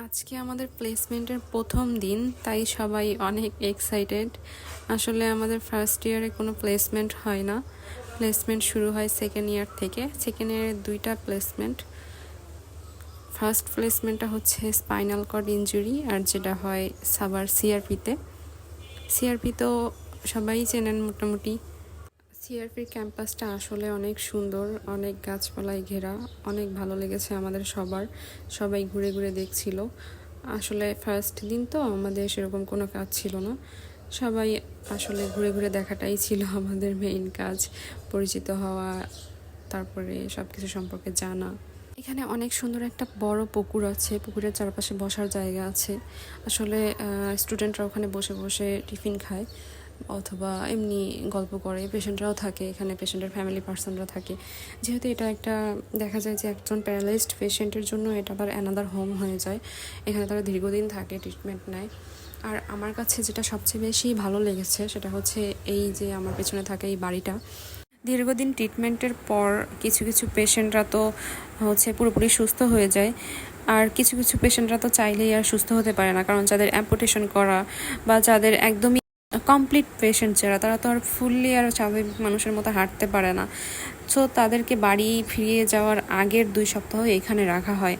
আজকে আমাদের প্লেসমেন্টের প্রথম দিন, তাই সবাই অনেক এক্সাইটেড। আসলে আমাদের ফার্স্ট ইয়ারে কোনো প্লেসমেন্ট হয় না, প্লেসমেন্ট শুরু হয় সেকেন্ড ইয়ার থেকে। সেকেন্ড ইয়ারে 2টা প্লেসমেন্ট। ফার্স্ট প্লেসমেন্টটা হচ্ছে স্পাইনাল কর্ড ইনজুরি, আর যেটা হয় সাবার সিআরপিতে। সিআরপি তো সবাই চেনেন মোটামুটি। সিআরপির ক্যাম্পাসটা আসলে অনেক সুন্দর, অনেক গাছপালায় ঘেরা, অনেক ভালো লেগেছে আমাদের সবার। সবাই ঘুরে ঘুরে দেখছিল। আসলে ফার্স্ট দিন তো আমাদের সেরকম কোনো কাজ ছিল না, সবাই আসলে ঘুরে ঘুরে দেখাটাই ছিল আমাদের মেইন কাজ, পরিচিত হওয়া, তারপরে সব কিছু সম্পর্কে জানা। এখানে অনেক সুন্দর একটা বড় পুকুর আছে, পুকুরের চারপাশে বসার জায়গা আছে। আসলে স্টুডেন্টরা ওখানে বসে বসে টিফিন খায় অথবা এমনি গল্প করে। পেশেন্টরাও থাকে এখানে, পেশেন্টের ফ্যামিলি পার্সনরা থাকে। যেহেতু এটা একটা দেখা যায় যে একজন প্যারালাইজড পেশেন্টের জন্য এটা আবার অ্যানাদার হোম হয়ে যায়। এখানে তারা দীর্ঘদিন থাকে, ট্রিটমেন্ট নেয়। আর আমার কাছে যেটা সবচেয়ে বেশি ভালো লেগেছে সেটা হচ্ছে এই যে আমার পেছনে থাকে এই বাড়িটা। দীর্ঘদিন ট্রিটমেন্টের পর কিছু কিছু পেশেন্টরা তো হচ্ছে পুরোপুরি সুস্থ হয়ে যায়, আর কিছু কিছু পেশেন্টরা তো চাইলেই আর সুস্থ হতে পারে না, কারণ যাদের অ্যাম্পুটেশন করা বা যাদের একদমই কমপ্লিট পেশেন্ট যারা, তারা তো আর ফুললি আর স্বাভাবিক মানুষের মতো হাঁটতে পারে না। সো তাদেরকে বাড়ি ফিরিয়ে যাওয়ার আগের 2 সপ্তাহ এখানে রাখা হয়,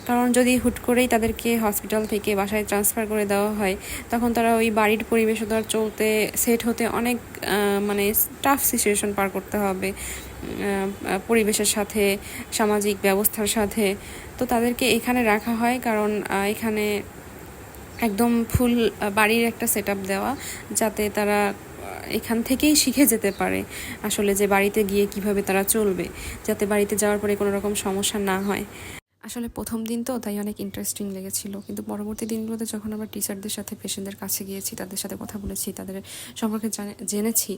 কারণ যদি হুট করেই তাদেরকে হসপিটাল থেকে বাসায় ট্রান্সফার করে দেওয়া হয়, তখন তারা ওই বাড়ির পরিবেশে তো আর চলতে সেট হতে অনেক মানে টাফ সিচুয়েশন পার করতে হবে পরিবেশের সাথে, সামাজিক ব্যবস্থার সাথে। তো তাদেরকে এখানে রাখা হয়, কারণ এখানে একদম ফুল বাড়ির একটা সেট আপ দেওয়া, যাতে তারা এখান থেকেই শিখে যেতে পারে আসলে যে বাড়িতে গিয়ে কিভাবে তারা চলবে, যাতে বাড়িতে যাওয়ার পরে কোনো রকম সমস্যা না হয়। আসলে প্রথম দিন তো তাই অনেক ইন্টারেস্টিং লেগেছিল, কিন্তু পরবর্তী দিনগুলোতে যখন আমরা টিচারদের সাথে পেশেন্টদের কাছে গিয়েছি, তাদের সাথে কথা বলেছি, তাদের সম্পর্কে জেনেছি,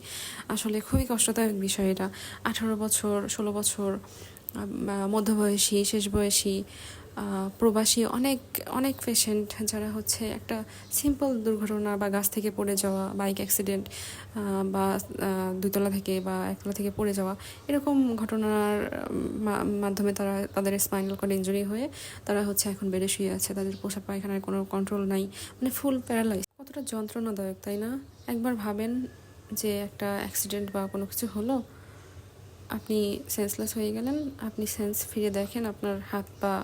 আসলে খুবই কষ্টদায়ক বিষয় এটা। 18 বছর, 16 বছর, মধ্যবয়সী, শেষ বয়সী, প্রবাসী অনেক অনেক পেশেন্ট যারা হচ্ছে একটা সিম্পল দুর্ঘটনা বা গাছ থেকে পড়ে যাওয়া, বাইক অ্যাক্সিডেন্ট, বা 2তলা থেকে বা 1তলা থেকে পড়ে যাওয়া, এরকম ঘটনার মাধ্যমে তারা তাদের স্পাইনাল কর্ড ইনজুরি হয়ে তারা হচ্ছে এখন বেডে শুয়ে আছে। তাদের পোশাক পায়খানার কোনো কন্ট্রোল নাই, মানে ফুল প্যারালাইজ। কতটা যন্ত্রণাদায়ক, তাই না? একবার ভাবেন যে একটা অ্যাক্সিডেন্ট বা কোনো কিছু হলো, আপনি সেন্সলেস হয়ে গেলেন, আপনি সেন্স ফিরে দেখেন আপনার হাত পা,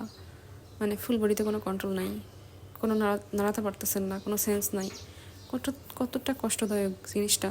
মানে ফুল বডিতে কোনো কন্ট্রোল নাই, কোনো নাড়াতে পারতেছেন না, কোনো সেন্স নাই। কতটা কষ্টদায়ক জিনিসটা।